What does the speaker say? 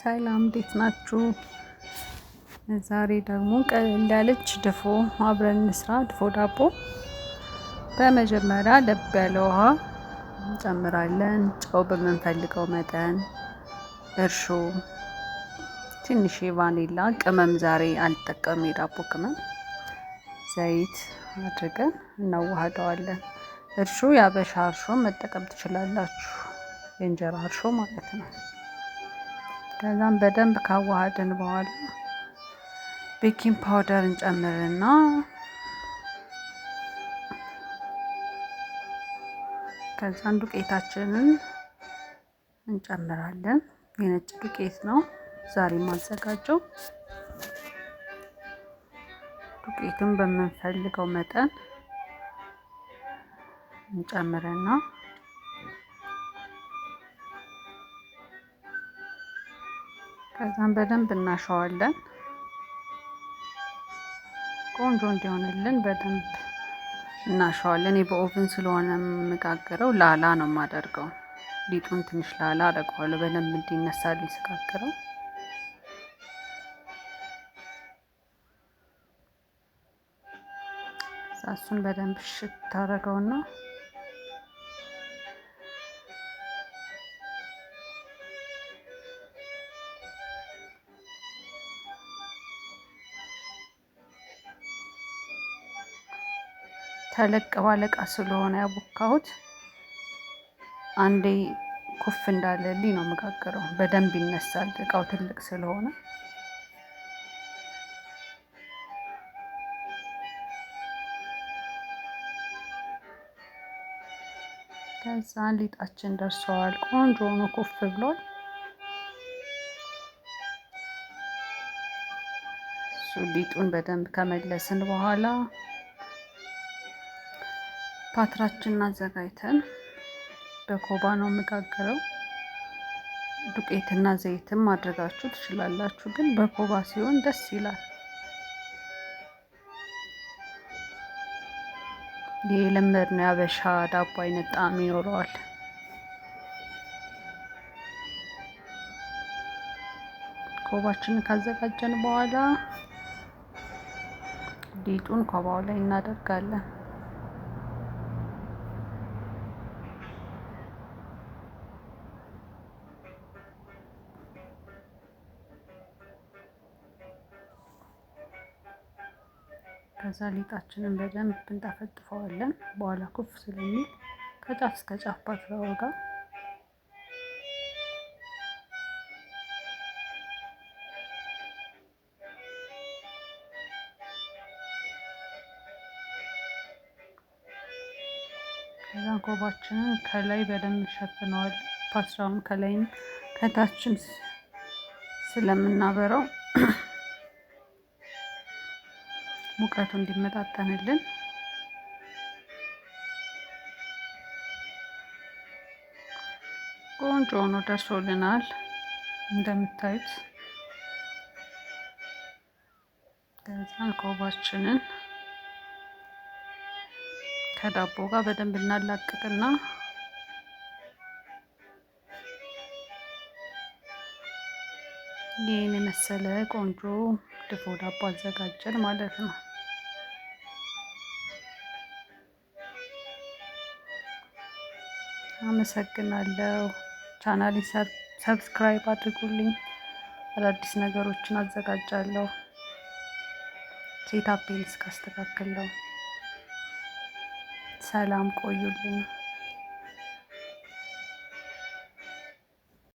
ሰላም እንዴት ናችሁ? ዛሬ ደግሞ ቀለል ያለች ድፎ አብረን እንስራ። ድፎ ዳቦ በመጀመሪያ ለብ ያለ ውሃ እንጨምራለን። ጨው በምንፈልገው መጠን፣ እርሾ፣ ትንሽ ቫኒላ ቅመም፣ ዛሬ አልጠቀምም የዳቦ ቅመም፣ ዘይት አድርገን እናዋህደዋለን። እርሾ የአበሻ እርሾ መጠቀም ትችላላችሁ፣ የእንጀራ እርሾ ማለት ነው። ከዛም በደንብ ካዋሃድን በኋላ ቤኪንግ ፓውደር እንጨምርና ከዛን ዱቄታችንን እንጨምራለን። የነጭ ዱቄት ነው ዛሬ የማዘጋጀው። ዱቄቱን በምንፈልገው መጠን እንጨምርና ከዛም በደንብ እናሸዋለን። ቆንጆ እንዲሆንልን በደንብ እናሸዋለን። እኔ በኦቭን ስለሆነ የምጋግረው ላላ ነው የማደርገው። ሊጡን ትንሽ ላላ አደርገዋለሁ በደንብ እንዲነሳልኝ ስጋግረው። እሱን በደንብ እሽት አደርገውና ተለቅ ባለ እቃ ስለሆነ ያቦካሁት አንዴ ኩፍ እንዳለልኝ ነው የምጋግረው። በደንብ ይነሳል እቃው ትልቅ ስለሆነ። ከዛ ሊጣችን ደርሷል። ቆንጆ ሆኖ ኩፍ ብሏል። ሊጡን በደንብ ከመለስን በኋላ ፓትራችንን አዘጋጅተን በኮባ ነው የምጋግረው። ዱቄትና ዘይትም ማድረጋችሁ ትችላላችሁ፣ ግን በኮባ ሲሆን ደስ ይላል። የለመድነው የአበሻ ዳቦ አይነት ጣዕም ይኖረዋል። ኮባችንን ካዘጋጀን በኋላ ሊጡን ኮባው ላይ እናደርጋለን። ከዛ ሊጣችንን በደንብ እንጠፈጥፈዋለን። በኋላ ኩፍ ስለሚል ከጫፍ እስከ ጫፍ ፓትራው ጋር ከዛ ኮባችንን ከላይ በደንብ እንሸፍነዋለን። ፓትራውን ከላይም ከታችም ስለምናበራው ሙቀቱ እንዲመጣጠንልን ቆንጆ ሆኖ ደርሶልናል እንደምታዩት። ከዛን ኮባችንን ከዳቦ ጋር በደንብ እናላቅቅና ይህን የመሰለ ቆንጆ ድፎ ዳቦ አዘጋጀን ማለት ነው። አመሰግናለሁ። ቻናሌን ሰብስክራይብ አድርጉልኝ። አዳዲስ ነገሮችን አዘጋጃለሁ። ሴታፔን እስካስተካክለው። ሰላም ቆዩልኝ።